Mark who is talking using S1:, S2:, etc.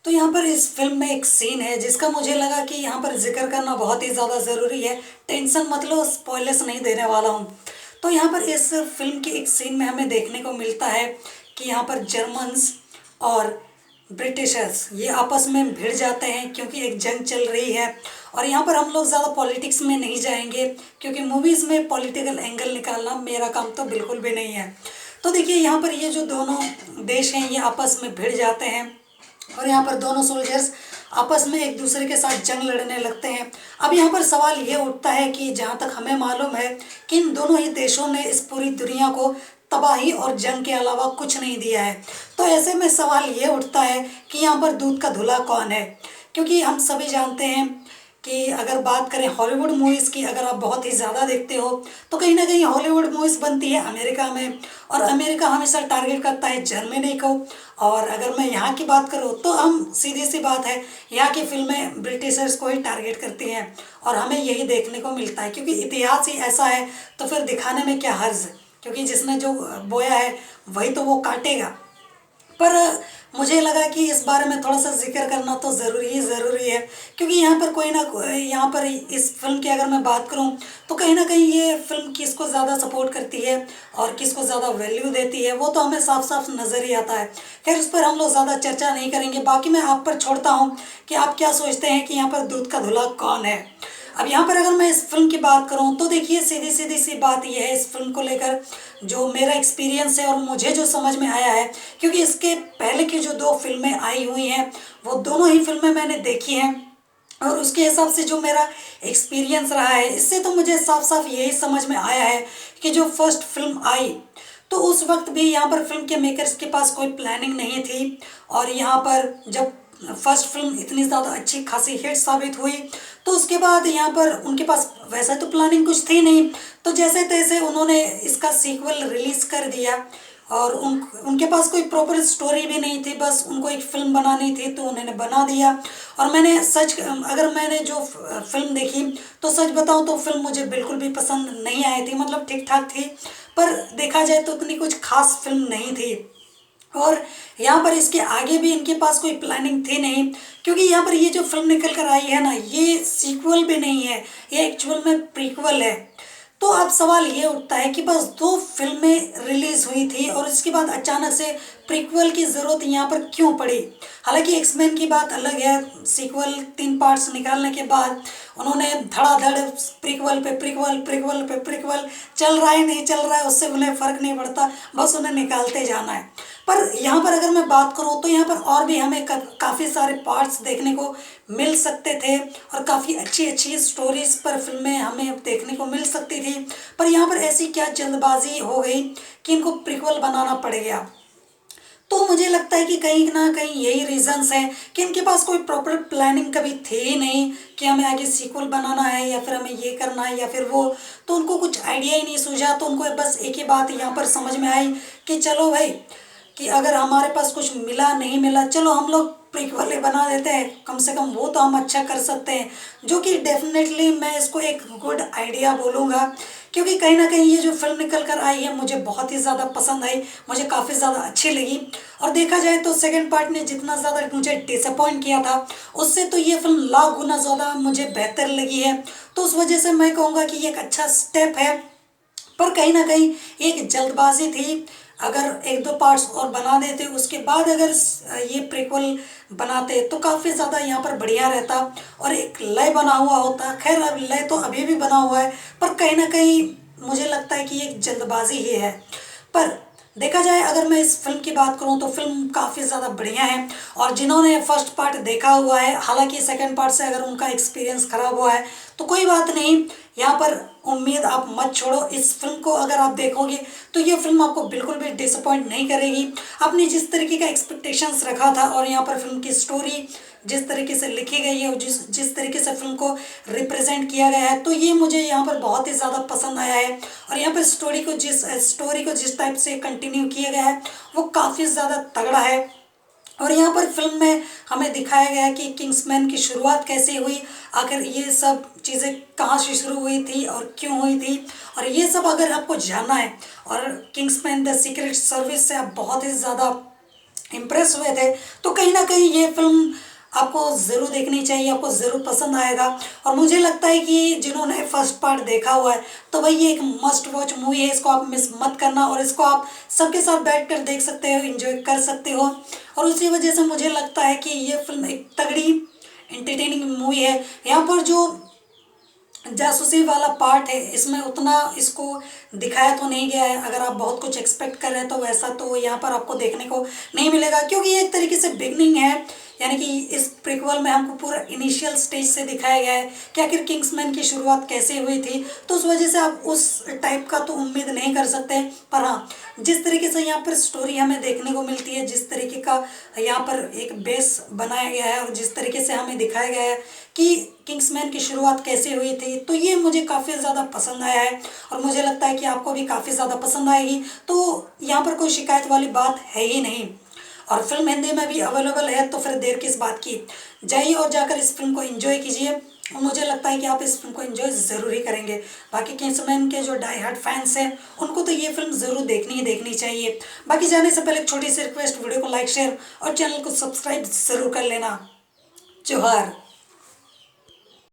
S1: तो यहाँ पर इस फिल्म में एक सीन है जिसका मुझे लगा कि यहाँ पर जिक्र करना बहुत ही ज़्यादा ज़रूरी है। टेंशन मत लो, स्पॉयलर्स नहीं देने वाला हूँ। तो यहाँ पर इस फिल्म के एक सीन में हमें देखने को मिलता है कि यहाँ पर जर्मन्स और ब्रिटिशर्स ये आपस में भिड़ जाते हैं क्योंकि एक जंग चल रही है। और यहाँ पर हम लोग ज़्यादा पॉलिटिक्स में नहीं जाएंगे क्योंकि मूवीज़ में पॉलिटिकल एंगल निकालना मेरा काम तो बिल्कुल भी नहीं है। तो देखिए यहाँ पर ये जो दोनों देश हैं ये आपस में भिड़ जाते हैं और यहाँ पर दोनों सोल्जर्स आपस में एक दूसरे के साथ जंग लड़ने लगते हैं। अब यहाँ पर सवाल ये उठता है कि जहाँ तक हमें मालूम है कि इन दोनों ही देशों ने इस पूरी दुनिया को तबाही और जंग के अलावा कुछ नहीं दिया है। तो ऐसे में सवाल ये उठता है कि यहाँ पर दूध का धुला कौन है, क्योंकि हम सभी जानते हैं कि अगर बात करें हॉलीवुड मूवीज़ की, अगर आप बहुत ही ज़्यादा देखते हो तो कहीं ना कहीं हॉलीवुड मूवीज़ बनती है अमेरिका में, और अमेरिका हमेशा टारगेट करता है जर्मनी को। और अगर मैं यहाँ की बात करूँ तो हम सीधी सी बात है, यहाँ की फिल्में ब्रिटिशर्स को ही टारगेट करती हैं और हमें यही देखने को मिलता है क्योंकि इतिहास ही ऐसा है। तो फिर दिखाने में क्या हर्ज है, क्योंकि जिसने जो बोया है वही तो वो काटेगा। पर मुझे लगा कि इस बारे में थोड़ा सा जिक्र करना तो ज़रूरी है, क्योंकि यहाँ पर कोई ना यहाँ पर इस फिल्म की अगर मैं बात करूँ तो कहीं ना कहीं ये फिल्म किसको ज़्यादा सपोर्ट करती है और किसको ज़्यादा वैल्यू देती है वो तो हमें साफ साफ नज़र ही आता है। खैर उस पर हम लोग ज़्यादा चर्चा नहीं करेंगे। बाकी मैं आप पर छोड़ता हूँ कि आप क्या सोचते हैं कि यहाँ पर दूध का धुला कौन है। अब यहाँ पर अगर मैं इस फिल्म की बात करूँ तो देखिए सीधी सीधी सी बात यह है, इस फिल्म को लेकर जो मेरा एक्सपीरियंस है और मुझे जो समझ में आया है, क्योंकि इसके पहले की जो दो फिल्में आई हुई हैं वो दोनों ही फिल्में मैंने देखी हैं और उसके हिसाब से जो मेरा एक्सपीरियंस रहा है इससे तो मुझे साफ साफ यही समझ में आया है कि जो फर्स्ट फिल्म आई तो उस वक्त भी यहाँ पर फिल्म के मेकर्स के पास कोई प्लानिंग नहीं थी। और यहाँ पर जब फर्स्ट फिल्म इतनी ज़्यादा अच्छी खासी हिट साबित हुई तो उसके बाद यहाँ पर उनके पास वैसा तो प्लानिंग कुछ थी नहीं, तो जैसे तैसे उन्होंने इसका सीक्वल रिलीज़ कर दिया। और उनके पास कोई प्रॉपर स्टोरी भी नहीं थी, बस उनको एक फ़िल्म बनानी थी तो उन्होंने बना दिया। और मैंने सच अगर मैंने जो फिल्म देखी तो सच बताऊं तो फिल्म मुझे बिल्कुल भी पसंद नहीं आई थी, मतलब ठीक ठाक थी, पर देखा जाए तो उतनी कुछ खास फिल्म नहीं थी। और यहाँ पर इसके आगे भी इनके पास कोई प्लानिंग थी नहीं, क्योंकि यहाँ पर ये जो फिल्म निकल कर आई है ना ये सीक्वल भी नहीं है, ये एक्चुअल में प्रीक्वल है। तो अब सवाल ये उठता है कि बस दो फिल्में रिलीज हुई थी और इसके बाद अचानक से प्रीक्वल की ज़रूरत यहाँ पर क्यों पड़ी। हालांकि एक्समैन की बात अलग है, सीक्वल 3 पार्ट्स निकालने के बाद उन्होंने धड़ाधड़ प्रीक्वल पे प्रीक्वल प्रीक्वल पे प्रीक्वल चल रहा है नहीं चल रहा है उससे उन्हें फ़र्क नहीं पड़ता, बस उन्हें निकालते जाना है। पर यहाँ पर अगर मैं बात करूँ तो यहाँ पर और भी हमें काफ़ी सारे पार्ट्स देखने को मिल सकते थे और काफ़ी अच्छी अच्छी स्टोरीज पर फिल्में हमें देखने को मिल सकती थी। पर यहाँ पर ऐसी क्या जल्दबाजी हो गई कि इनको प्रीक्वल बनाना पड़ गया। तो मुझे लगता है कि कहीं ना कहीं यही रीजंस हैं कि इनके पास कोई प्रॉपर प्लानिंग कभी थी ही नहीं कि हमें आगे सीक्वल बनाना है या फिर हमें ये करना है या फिर वो। तो उनको कुछ आइडिया ही नहीं सूझा, तो उनको बस एक ही बात यहाँ पर समझ में आई कि चलो भाई कि अगर हमारे पास कुछ मिला नहीं मिला चलो हम लोग प्रीक्वल ही बना देते हैं, कम से कम वो तो हम अच्छा कर सकते हैं। जो कि डेफिनेटली मैं इसको एक गुड आइडिया बोलूँगा, क्योंकि कहीं ना कहीं ये जो फिल्म निकल कर आई है मुझे बहुत ही ज़्यादा पसंद आई, मुझे काफ़ी ज़्यादा अच्छी लगी। और देखा जाए तो सेकंड पार्ट ने जितना ज़्यादा मुझे डिसअपॉइंट किया था उससे तो ये फिल्म लाख गुना ज़्यादा मुझे बेहतर लगी है। तो उस वजह से मैं कहूँगा कि ये एक अच्छा स्टेप है। पर कहीं ना कहीं एक जल्दबाजी थी, अगर एक दो पार्ट्स और बना देते उसके बाद अगर ये प्रीक्वल बनाते तो काफ़ी ज़्यादा यहाँ पर बढ़िया रहता और एक लय बना हुआ होता। खैर अब लय तो अभी भी बना हुआ है, पर कहीं ना कहीं मुझे लगता है कि ये एक जल्दबाजी ही है। पर देखा जाए अगर मैं इस फिल्म की बात करूं तो फिल्म काफ़ी ज़्यादा बढ़िया है। और जिन्होंने फर्स्ट पार्ट देखा हुआ है, हालांकि सेकंड पार्ट से अगर उनका एक्सपीरियंस ख़राब हुआ है तो कोई बात नहीं, यहाँ पर उम्मीद आप मत छोड़ो। इस फिल्म को अगर आप देखोगे तो ये फिल्म आपको बिल्कुल भी डिसअपॉइंट नहीं करेगी। आपने जिस तरीके का एक्सपेक्टेशंस रखा था और यहाँ पर फिल्म की स्टोरी जिस तरीके से लिखी गई है और जिस तरीके से फिल्म को रिप्रेजेंट किया गया है तो ये मुझे यहाँ पर बहुत ही ज़्यादा पसंद आया है। और यहाँ पर स्टोरी को जिस टाइप से कंटिन्यू किया गया है वो काफ़ी ज़्यादा तगड़ा है। और यहाँ पर फिल्म में हमें दिखाया गया है कि किंग्समैन की शुरुआत कैसे हुई, आखिर ये सब चीज़ें कहाँ से शुरू हुई थी और क्यों हुई थी, और ये सब अगर आपको जानना है और किंग्समैन द सीक्रेट सर्विस से आप बहुत ही ज़्यादा इम्प्रेस हुए थे। तो कहीं ना कहीं ये फिल्म आपको ज़रूर देखनी चाहिए, आपको ज़रूर पसंद आएगा। और मुझे लगता है कि जिन्होंने फर्स्ट पार्ट देखा हुआ है तो भाई ये एक मस्ट वॉच मूवी है, इसको आप मिस मत करना और इसको आप सबके साथ बैठ कर देख सकते हो, इंजॉय कर सकते हो। और उसी वजह से मुझे लगता है कि ये फिल्म एक तगड़ी एंटरटेनिंग मूवी है। यहाँ पर जो जासूसी वाला पार्ट है इसमें उतना इसको दिखाया तो नहीं गया है। अगर आप बहुत कुछ एक्सपेक्ट कर रहे हैं तो वैसा तो यहाँ पर आपको देखने को नहीं मिलेगा, क्योंकि ये एक तरीके से बिगनिंग है। यानी कि इस प्रीक्वल में हमको पूरा इनिशियल स्टेज से दिखाया गया है कि आखिर किंग्समैन की शुरुआत कैसे हुई थी। तो उस वजह से आप उस टाइप का तो उम्मीद नहीं कर सकते। पर हाँ, जिस तरीके से यहाँ पर स्टोरी हमें देखने को मिलती है, जिस तरीके का यहाँ पर एक बेस बनाया गया है और जिस तरीके से हमें दिखाया गया है कि किंग्समैन की शुरुआत कैसे हुई थी, तो ये मुझे काफ़ी ज़्यादा पसंद आया है और मुझे लगता है कि आपको भी काफ़ी ज़्यादा पसंद आएगी। तो यहाँ पर कोई शिकायत वाली बात है ही नहीं। और फिल्म हिंदी में भी अवेलेबल है, तो फिर देर किस बात की, जाइए और जाकर इस फिल्म को एंजॉय कीजिए। और मुझे लगता है कि आप इस फिल्म को एंजॉय ज़रूर ही करेंगे। बाकी किंग्समैन के जो डाई हार्ड फैंस हैं उनको तो ये फिल्म ज़रूर देखनी ही देखनी चाहिए। बाकी जाने से पहले एक छोटी सी रिक्वेस्ट, वीडियो को लाइक शेयर और चैनल को सब्सक्राइब ज़रूर कर लेना। जोहार।